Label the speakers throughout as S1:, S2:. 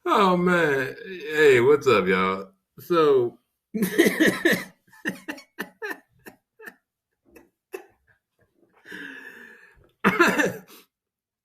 S1: Oh man. Hey, what's up, y'all? So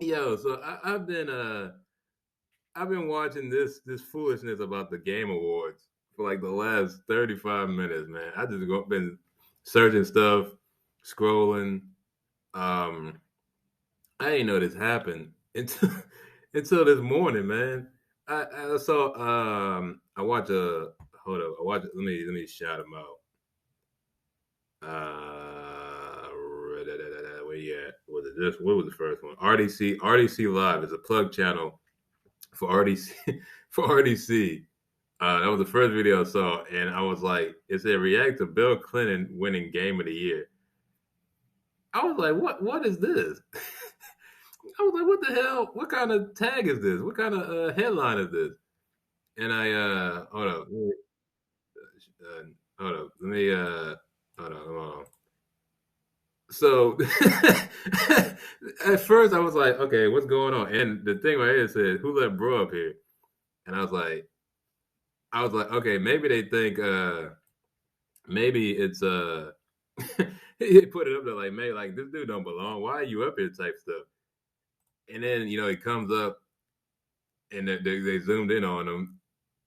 S1: yo, so I've been watching this foolishness about the Game Awards for like the last 35 minutes, man. Been searching stuff, scrolling. Um I didn't know this happened until until this morning, man. I saw I watch a hold up, I watch let me shout him out. Where you at? Was it this? What was the first one? RDC Live is a plug channel for RDC for RDC. That was the first video I saw, and I was like, it said react to Bill Clinton winning Game of the Year. I was like, what is this? I was like, what the hell? What kind of tag is this? What kind of headline is this? And I hold up, hold up, let me hold on. So at first I was like, okay, what's going on? And the thing right here said, who let bro up here? And I was like, okay, maybe they think maybe it's he put it up there like, man, like this dude don't belong. Why are you up here type stuff? And then, he comes up and they zoomed in on him,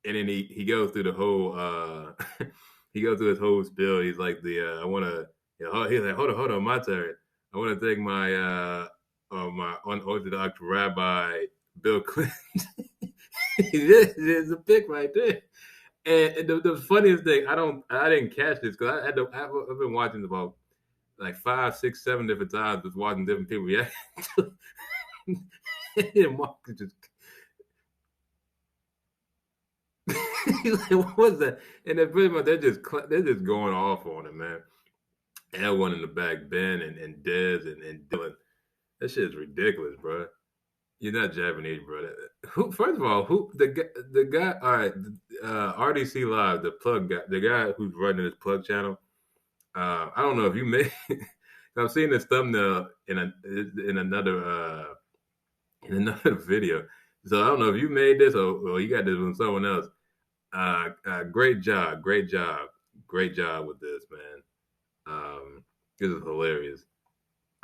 S1: and then he goes through the whole he goes through his whole spiel. He's like I wanna he's like, hold on, my turn. I wanna thank my unorthodox rabbi Bill Clinton. There's a pic right there. And the funniest thing, I didn't catch this because I've been watching about like 5, 6, 7 different times, just watching different people react. And Mark just he's like, what was that? And then pretty much they're just going off on him, man. L1 in the back, Ben and Dez and Dylan. That shit is ridiculous, bro. You're not Japanese, bro. Who? First of all, who the guy? All right, RDC Live, the plug guy, the guy who's running this plug channel. I don't know if you made. I've seen this thumbnail in another in another video. So I don't know if you made this or you got this from someone else. Great job, great job, great job with this, man. This is hilarious.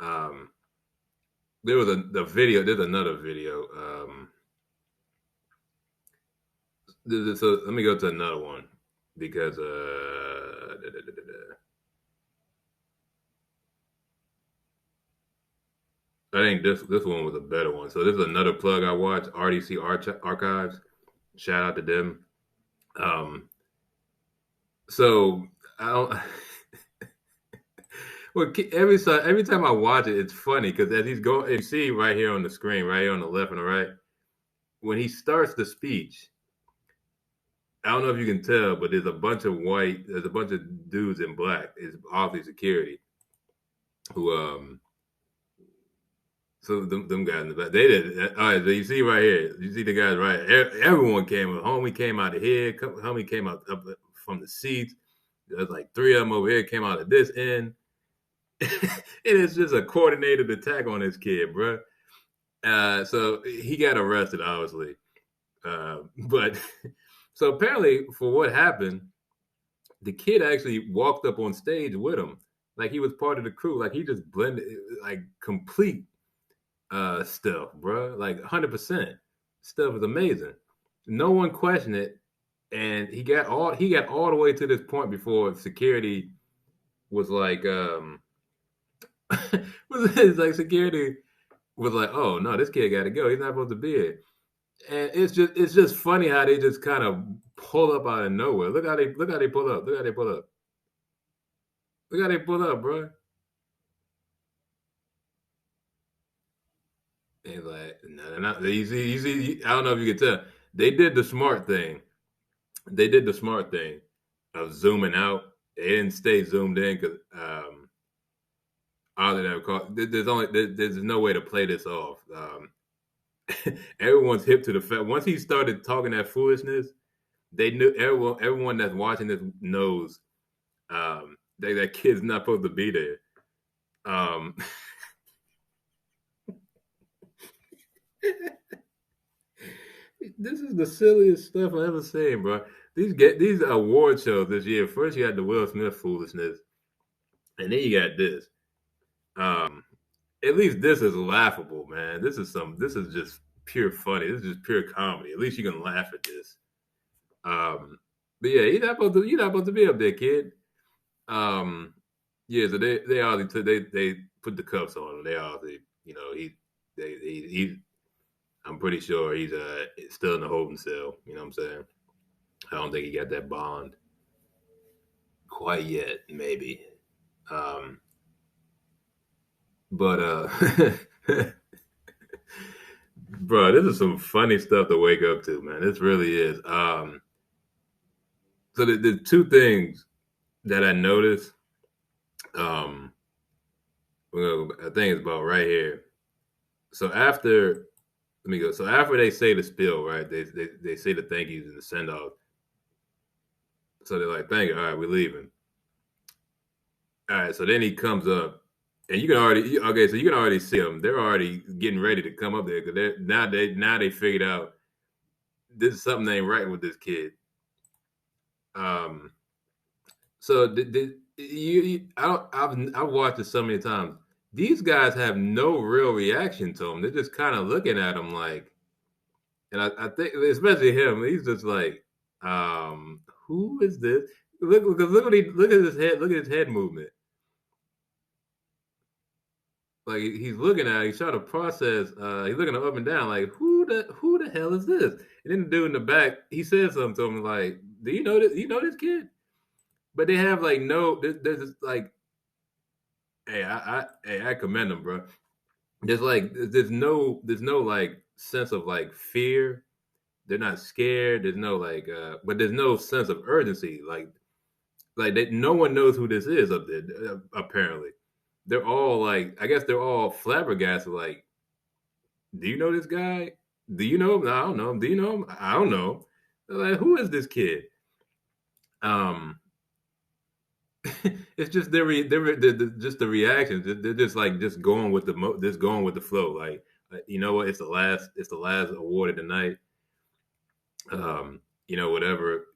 S1: Um, there was the video. There's another video. So let me go to another one because I think this one was a better one. So this is another plug I watched. RDC Archives. Shout out to them. Um, so I don't. Well, every time I watch it, it's funny because as he's going, you see right here on the screen, right here on the left and the right, when he starts the speech, I don't know if you can tell, but there's a bunch of dudes in black. It's obviously security who so them guys in the back, they did. All right, so you see right here, you see the guys right. Everyone came. Homie came out of here. Homie came out up from the seats. There's like three of them over here came out of this end. And it's just a coordinated attack on this kid, bro. So he got arrested, obviously. But so apparently, for what happened, the kid actually walked up on stage with him, like he was part of the crew. Like he just blended, like complete stuff, bro. Like 100%. Stuff is amazing. No one questioned it, and he got all the way to this point before security was like was like security was like, oh no, this kid got to go. He's not supposed to be here. And it's just funny how they just kind of pull up out of nowhere. Look how they pull up. Look how they pull up. Look how they pull up, bro. And like, no, no, no. You see. I don't know if you can tell. They did the smart thing. They did the smart thing of zooming out. They didn't stay zoomed in because all that there's no way to play this off. Everyone's hip to the fact. Once he started talking that foolishness, they knew everyone that's watching this knows that kid's not supposed to be there. Um, This is the silliest stuff I've ever seen, bro. These award shows this year. First, you had the Will Smith foolishness, and then you got this. At least this is laughable, man. This is just pure funny. This is just pure comedy. At least you can laugh at this. But yeah, you're not supposed to be up there, kid. Um, yeah, so they obviously they put the cuffs on him. They obviously, he I'm pretty sure he's still in the holding cell. You know what I'm saying? I don't think he got that bond quite yet, maybe. Um, but bro, this is some funny stuff to wake up to, man. This really is. So the two things that I noticed, um, well, I think it's about right here. So after, let me go. So after they say the spiel, right? They say the thank yous and the send off. So they're like, thank you. All right, we're leaving. All right. So then he comes up, and you can already okay. So you can already see them. They're already getting ready to come up there because they figured out this is something ain't right with this kid. Um. So I've watched it so many times. These guys have no real reaction to him. They're just kind of looking at him like, and I think especially him. He's just like, who is this? Look at his head. Look at his head movement. Like he's looking at it, he's trying to process, he's looking up and down like who the hell is this? And then the dude in the back, he said something to him like, do you know this? You know this kid? But they have like no, there's like, I commend them, bro. There's no like sense of like fear. They're not scared. There's no like, but there's no sense of urgency. No one knows who this is up there. Apparently, they're all like, I guess they're all flabbergasted. Like, do you know this guy? Do you know him? No, I don't know him. Do you know him? I don't know. They're like, who is this kid? Um, it's just just the reactions. They're just like just going with just going with the flow. Like, you know what? It's the last award of the night. Whatever.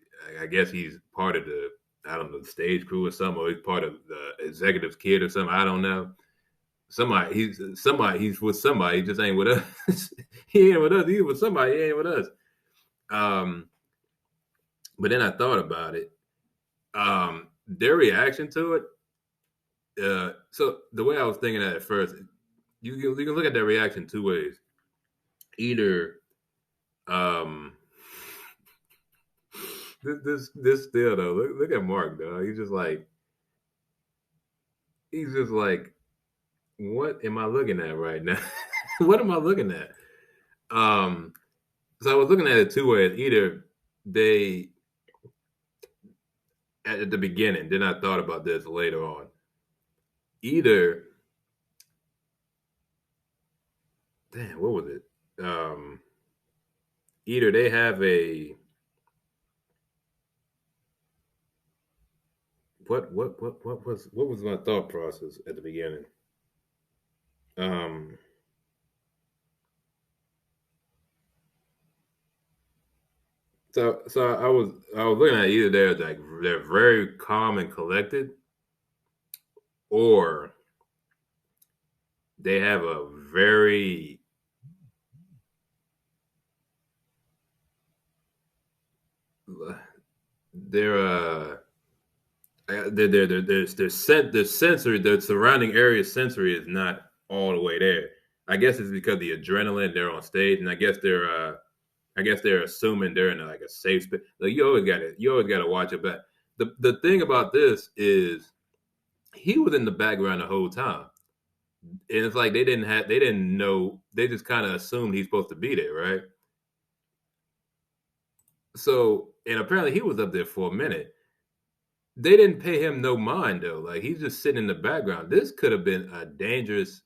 S1: I guess he's part of the, I don't know, the stage crew or something, or he's part of the executive's kid or something. I don't know. He's with somebody. He just ain't with us. He ain't with us. He's with somebody. He ain't with us. Um, but then I thought about it. Their reaction to it. So the way I was thinking at first, you can look at their reaction two ways. Either this still though. Look at Mark though. He's just like, what am I looking at right now? What am I looking at? So I was looking at it two ways. Either they at the beginning, then I thought about this later on. Either, damn, what was it? Either they have a what was my thought process at the beginning? Um, so I was looking at either they're very calm and collected, or they have a very they're their sensory, the surrounding area sensory is not all the way there. I guess it's because the adrenaline, they're on stage, and I guess they're assuming they're in like a safe space. Like you always gotta watch it. But the thing about this is he was in the background the whole time, and it's like they didn't know, they just kind of assumed he's supposed to be there, right? So, and apparently he was up there for a minute. They didn't pay him no mind though. Like he's just sitting in the background. This could have been a dangerous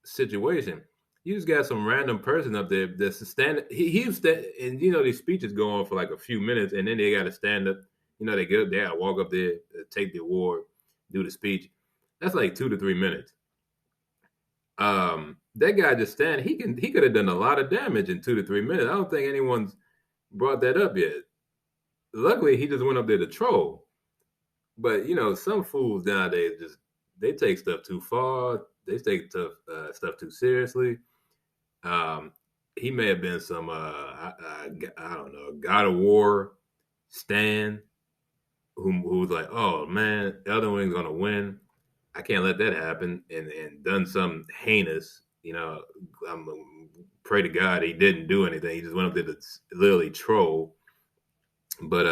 S1: situation. You just got some random person up there that's standing. And these speeches go on for like a few minutes, and then they got to stand up. They get up there, walk up there, take the award, do the speech. That's like 2 to 3 minutes. that guy just stand. He could have done a lot of damage in 2 to 3 minutes. I don't think anyone's brought that up yet. Luckily, he just went up there to troll. But some fools nowadays just they take stuff too far. They take stuff too seriously. Um, he may have been some I don't know, God of War Stan who was like, oh man, Elden Ring's gonna win. I can't let that happen, and done some heinous. I'm pray to God he didn't do anything. He just went up there to literally troll. But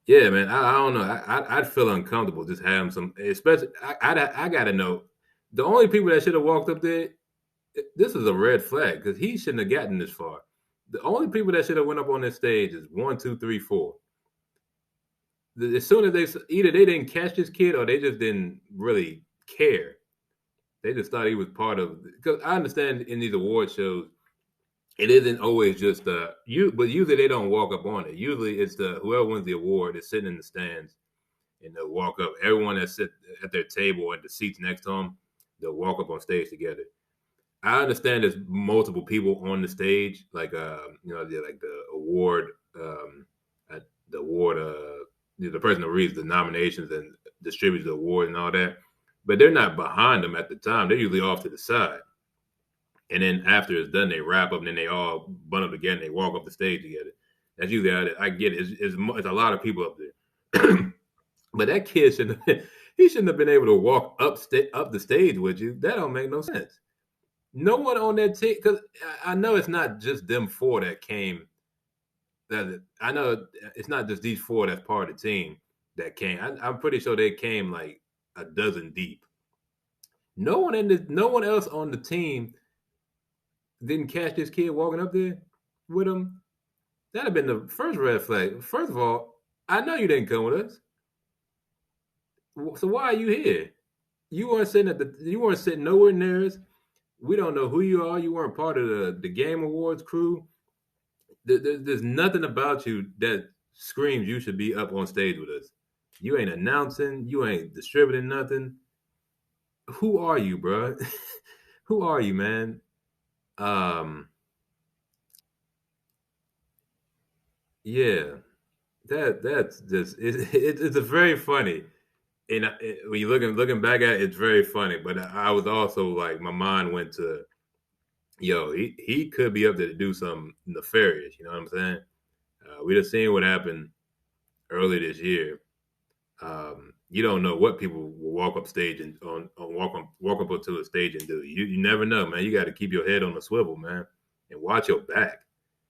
S1: yeah, man, I don't know. I'd feel uncomfortable just having some, especially. I gotta know the only people that should have walked up there. This is a red flag because he shouldn't have gotten this far. The only people that should have went up on this stage is 1, 2, 3, 4. As soon as either they didn't catch this kid or they just didn't really care. They just thought he was part of. Because I understand in these award shows, it isn't always just but usually they don't walk up on it. Usually it's whoever wins the award is sitting in the stands and they'll walk up. Everyone that sit at their table or at the seats next to them, they'll walk up on stage together. I understand there's multiple people on the stage, like like the award, the award, the person who reads the nominations and distributes the award and all that, but they're not behind them at the time. They're usually off to the side. And then after it's done, they wrap up and then they all bundle together and they walk up the stage together. That's usually how I get it. It's a lot of people up there. But that kid he shouldn't have been able to walk up the stage with you. That don't make no sense. No one on that team, because I know it's not just them four that came. I know it's not just these four that's part of the team that came. I'm pretty sure they came like a dozen deep. No one else on the team didn't catch this kid walking up there with him. That'd have been the first red flag. First of all, I know you didn't come with us, so why are you here? You weren't sitting nowhere near us. We don't know who you are. You weren't part of the Game Awards crew. There's nothing about you that screams you should be up on stage with us. You ain't announcing. You ain't distributing nothing. Who are you, bro? Who are you, man? Yeah, that's just it's a very funny. And when you looking back at it, it's very funny. But I was also like, my mind went to, yo, he could be up there to do something nefarious. You know what I'm saying? We just seen what happened early this year. You don't know what people will walk up stage and walk up onto a stage and do. You never know, man. You got to keep your head on the swivel, man, and watch your back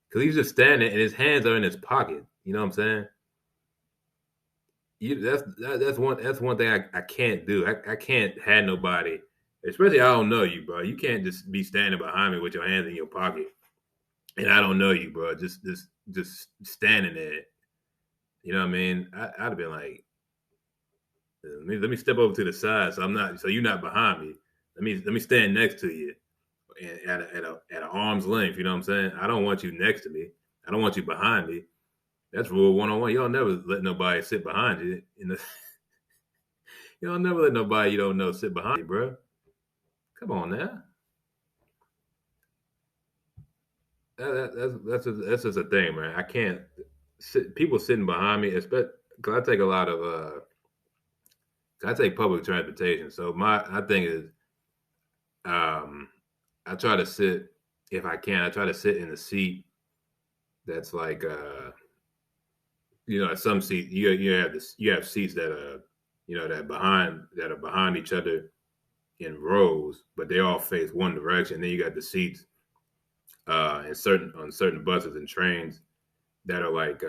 S1: because he's just standing and his hands are in his pocket. You know what I'm saying? That's one thing I can't do. I can't have nobody, especially I don't know you, bro. You can't just be standing behind me with your hands in your pocket, and I don't know you, bro. Just standing there. You know what I mean? I'd have been like, let me step over to the side, so you're not behind me. Let me stand next to you, at an arm's length. You know what I'm saying? I don't want you next to me. I don't want you behind me. That's rule 101. You don't never let nobody sit behind you. You don't never let nobody you don't know sit behind you, bro. Come on now. That's just a thing, man. I can't people sitting behind me, especially because I take a lot of I take public transportation. So my thing is, um, I try to sit if I can. I try to sit in a seat that's like some seats you have seats that are that are behind each other in rows, but they all face one direction. Then you got the seats on certain buses and trains that are like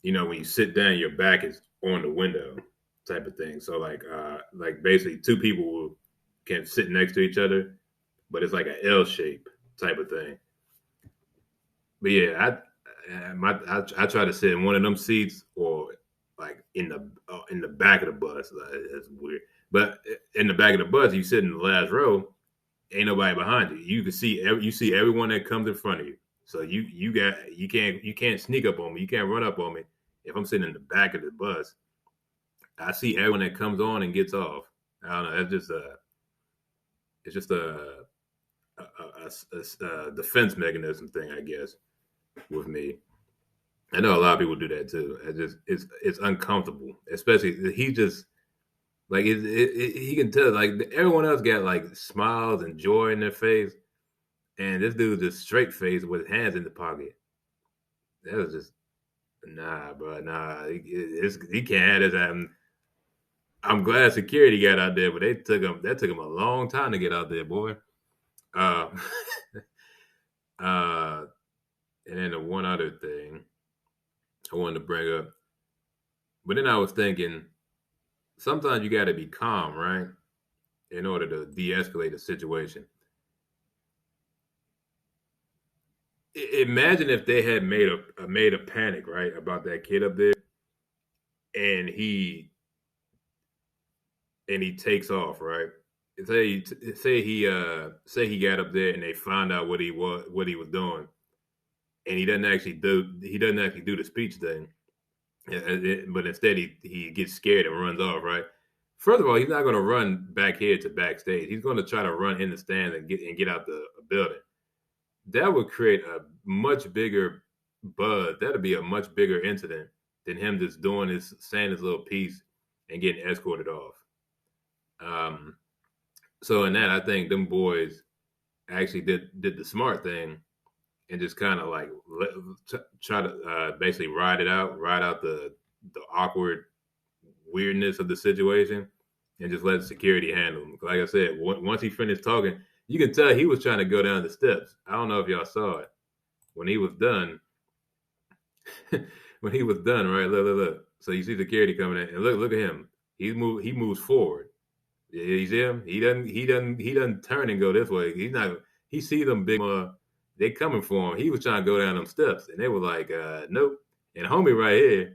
S1: when you sit down, your back is on the window type of thing. So like basically two people can sit next to each other, but it's like an L shape type of thing. But yeah, I try to sit in one of them seats or like in the back of the bus. That's weird. But in the back of the bus, you sit in the last row. Ain't nobody behind you. You can see you see everyone that comes in front of you. So you can't sneak up on me. You can't run up on me. If I'm sitting in the back of the bus, I see everyone that comes on and gets off. I don't know. That's just It's just a defense mechanism thing, I guess, with me. I know a lot of people do that too. It's uncomfortable, especially he just like he can tell like everyone else got like smiles and joy in their face, and this dude just straight face with his hands in the pocket. That was just nah, bro. Nah, he can't have this happen. I'm glad security got out there, but they took him. That took him a long time to get out there, boy. Uh, uh, and then the one other thing I wanted to bring up, but then I was thinking, sometimes you got to be calm, right, in order to de-escalate a situation. Imagine if they had made a panic, right, about that kid up there, and he takes off, right. Say he got up there and they found out what he was doing, and he doesn't actually do the speech thing, but instead he gets scared and runs off, right. First of all, he's not going to run back here to backstage. He's going to try to run in the stands and get out the building. That would create a much bigger buzz. That'd be a much bigger incident than him just saying his little piece and getting escorted off. Um, so in that, I think them boys actually did the smart thing and just kind of like try to basically ride out the awkward weirdness of the situation, and just let security handle him. Like I said, once he finished talking, you can tell he was trying to go down the steps. I don't know if y'all saw it when he was done. When he was done, right? Look. So you see security coming in, and look at him. He moves forward. You see him? He doesn't turn and go this way. He's not. He see them big. They coming for him. He was trying to go down them steps, and they were like, nope. And homie right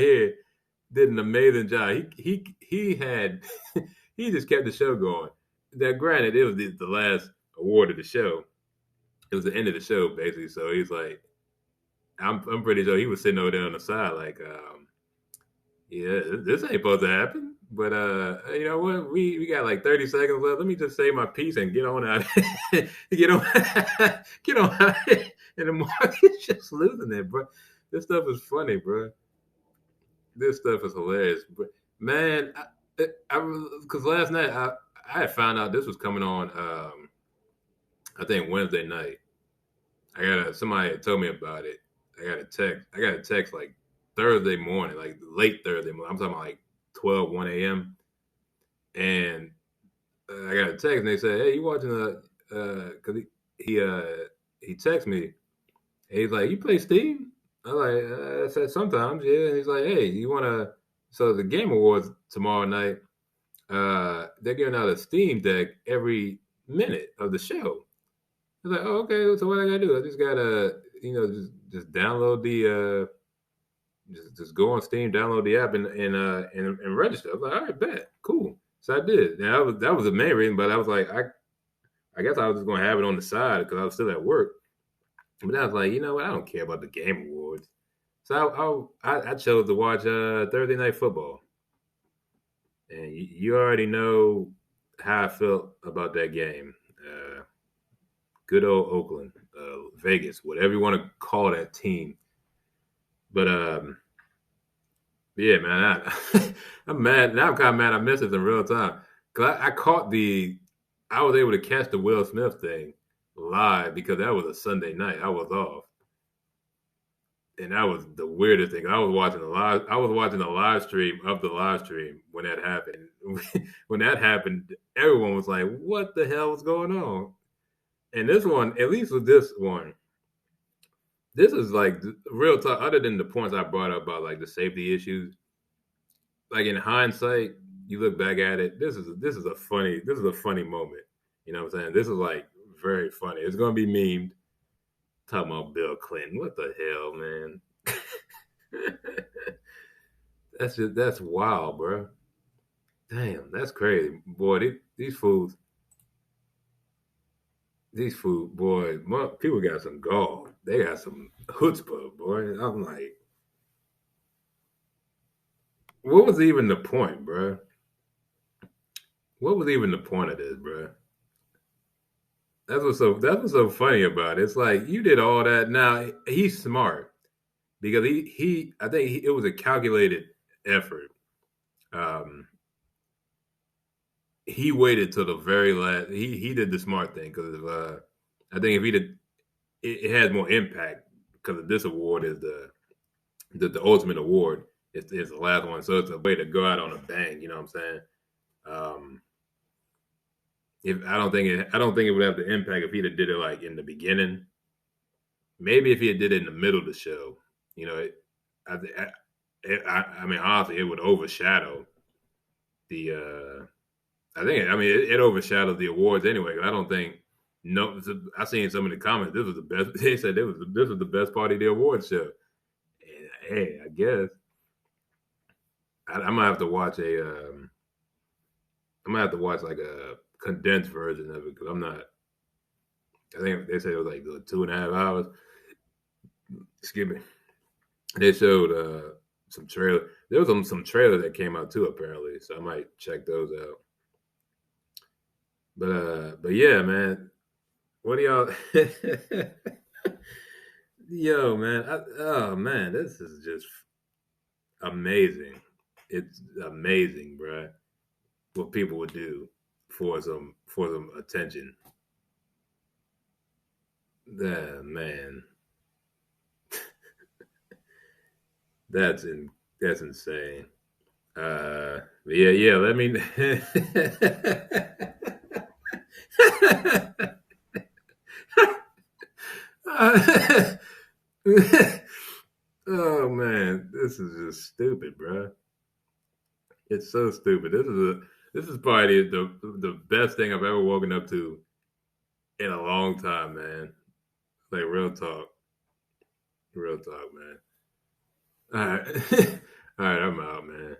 S1: here, did an amazing job. He had he just kept the show going. Now, granted, it was the last award of the show. It was the end of the show, basically. So he's like, I'm pretty sure he was sitting over there on the side, like, yeah, this ain't supposed to happen. But you know what? We got like 30 seconds left. Let me just say my piece and get on out. Get on, get on out. And the market's just losing it, bro. This stuff is funny, bro. This stuff is hilarious, but man, because last night I had found out this was coming on. I think Wednesday night. Somebody had told me about it. I got a text like Thursday morning, like late Thursday morning. I'm talking about like 12, 1 a.m. And I got a text and they said, "Hey, you watching because he texted me and he's like, you play Steam?" I said sometimes, yeah. And he's like, "Hey, you wanna?" So the Game Awards tomorrow night, they're giving out a Steam Deck every minute of the show. I was like, "Oh, okay. So what I gotta do? I just gotta, just download the just go on Steam, download the app, and register." I was like, "All right, bet, cool." So I did. And that was the main reason. But I was like, I guess I was just gonna have it on the side because I was still at work. But I was like, you know what? I don't care about the Game Awards. So I chose to watch Thursday Night Football, and you already know how I felt about that game. Good old Oakland, Vegas, whatever you want to call that team. But yeah, man, I'm mad. Now I'm kind of mad I missed it in real time because I caught I was able to catch the Will Smith thing live because that was a Sunday night. I was off, and that was the weirdest thing. I was watching the live stream of the live stream when that happened. When that happened, everyone was like, "What the hell is going on?" And this one, at least with this one, this is like real talk. Other than the points I brought up about like the safety issues, like in hindsight, you look back at it. This is a funny moment. You know what I'm saying? This is like very funny. It's gonna be memed. Talking about Bill Clinton. What the hell, man? That's wild, bro. Damn, that's crazy, boy. These food boys, people got some gall. They got some chutzpah, boy. I'm like, what was even the point, bro? What was even the point of this, bro? That's what's so funny about it. It's like you did all that. Now he's smart because he I think it was a calculated effort. Um, he waited till the very last. He did the smart thing because I think if he did, it has more impact because this award is the ultimate award. It's the last one, so it's a way to go out on a bang. You know what I'm saying? Um, if I don't think it would have the impact if he'd have did it like in the beginning. Maybe if he had did it in the middle of the show, you know, I, I mean, honestly, it would overshadow the. It overshadowed the awards anyway. I don't think no. I seen some of the comments. This was the best. They said this was the best part of the awards show. And, hey, I guess I'm gonna have to watch a. I'm gonna have to watch like a condensed version of it because I'm not. I think they said it was like 2.5 hours. Excuse me. They showed some trailer. There was some trailer that came out too, apparently. So I might check those out. But yeah, man. What do y'all? Yo, man. Oh man, this is just amazing. It's amazing, bro. What people would do for some attention. Man, that's that's insane. Yeah, yeah. Let me. Oh man, this is just stupid, bro. It's so stupid. This is probably the best thing I've ever woken up to in a long time, man. Like real talk, man. All right, all right. I'm out, man.